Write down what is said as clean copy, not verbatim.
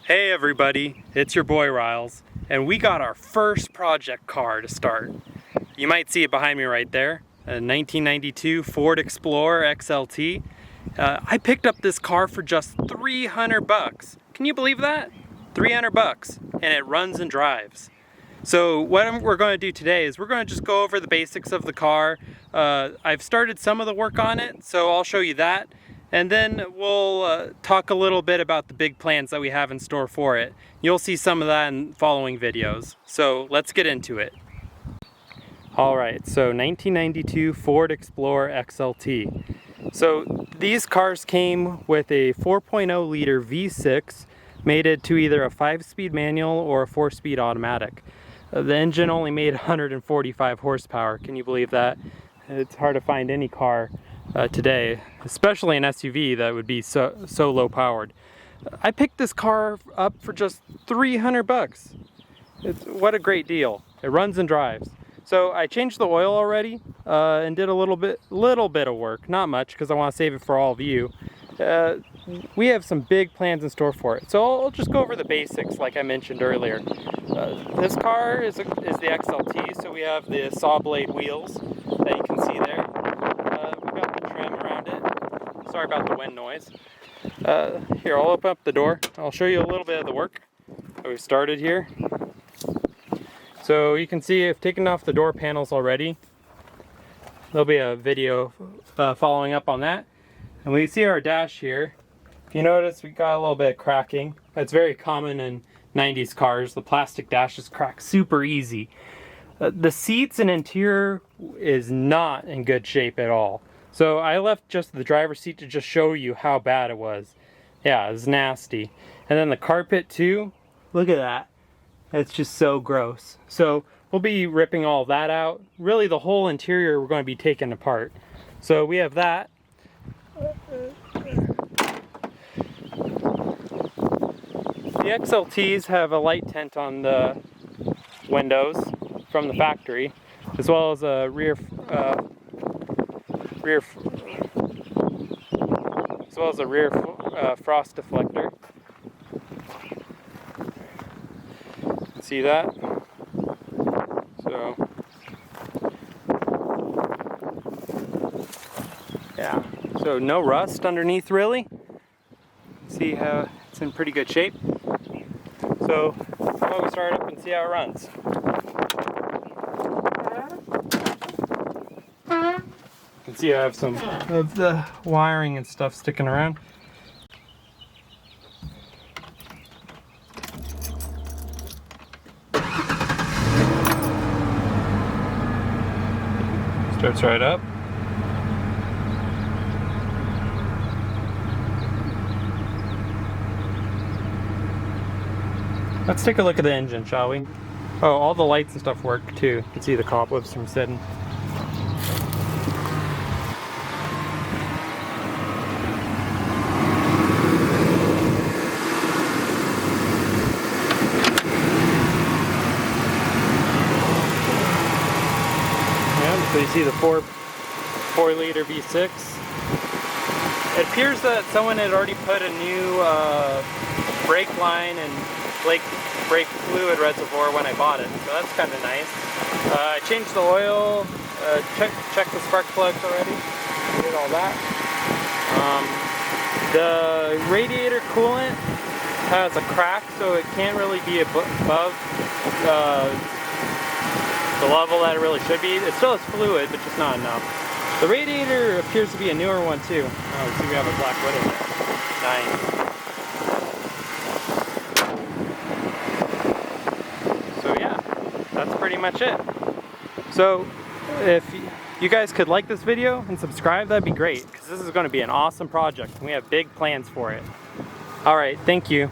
Hey everybody, it's your boy Riles, and we got our first project car to start. You might see it behind me right there, a 1992 Ford Explorer XLT. I picked up this car for just 300 bucks. Can you believe that? 300 bucks, and it runs and drives. So what we're going to do today is we're going to just go over the basics of the car. I've started some of the work on it, so I'll show you that. And then we'll talk a little bit about the big plans that we have in store for it. You'll see some of that in following videos. So let's get into it. Alright, so 1992 Ford Explorer XLT. So these cars came with a 4.0 liter V6 mated to either a 5-speed manual or a 4-speed automatic. The engine only made 145 horsepower. Can you believe that? It's hard to find any car today, especially an SUV that would be so low powered. I picked this car up for just 300 bucks. What a great deal. It runs and drives. So I changed the oil already and did a little bit of work, not much because I want to save it for all of you. We have some big plans in store for it. So I'll just go over the basics like I mentioned earlier. This car is the XLT, so we have the saw blade wheels that you can see there. We've got the trim around it. Sorry about the wind noise. Here, I'll open up the door. I'll show you a little bit of the work that we've started here. So you can see I've taken off the door panels already. There'll be a video following up on that. And we see our dash here. If you notice, we got a little bit of cracking. That's very common in 90s cars. The plastic dashes crack super easy. The seats and interior is not in good shape at all. So I left just the driver's seat to just show you how bad it was. Yeah, it was nasty. And then the carpet too. Look at that. It's just so gross. So we'll be ripping all that out. Really the whole interior we're going to be taking apart. So we have that. The XLTs have a light tint on the windows from the factory, as well as a rear frost deflector. See that? So yeah, so no rust underneath really. See how it's in pretty good shape. So how about we start up and see how it runs. You can see I have some of the wiring and stuff sticking around. Starts right up. Let's take a look at the engine, shall we? Oh, all the lights and stuff work too. You can see the cobwebs from sitting. So you see the 4-liter V6. It appears that someone had already put a new brake line and brake fluid reservoir when I bought it, so that's kind of nice. I changed the oil, checked the spark plugs already, did all that. The radiator coolant has a crack, so it can't really be above the level that it really should be. It still has fluid, but just not enough. The radiator appears to be a newer one too. Oh, see we have a Black Widow there. Nice. So yeah, that's pretty much it. So if you guys could like this video and subscribe, that'd be great, because this is going to be an awesome project and we have big plans for it. Alright, thank you.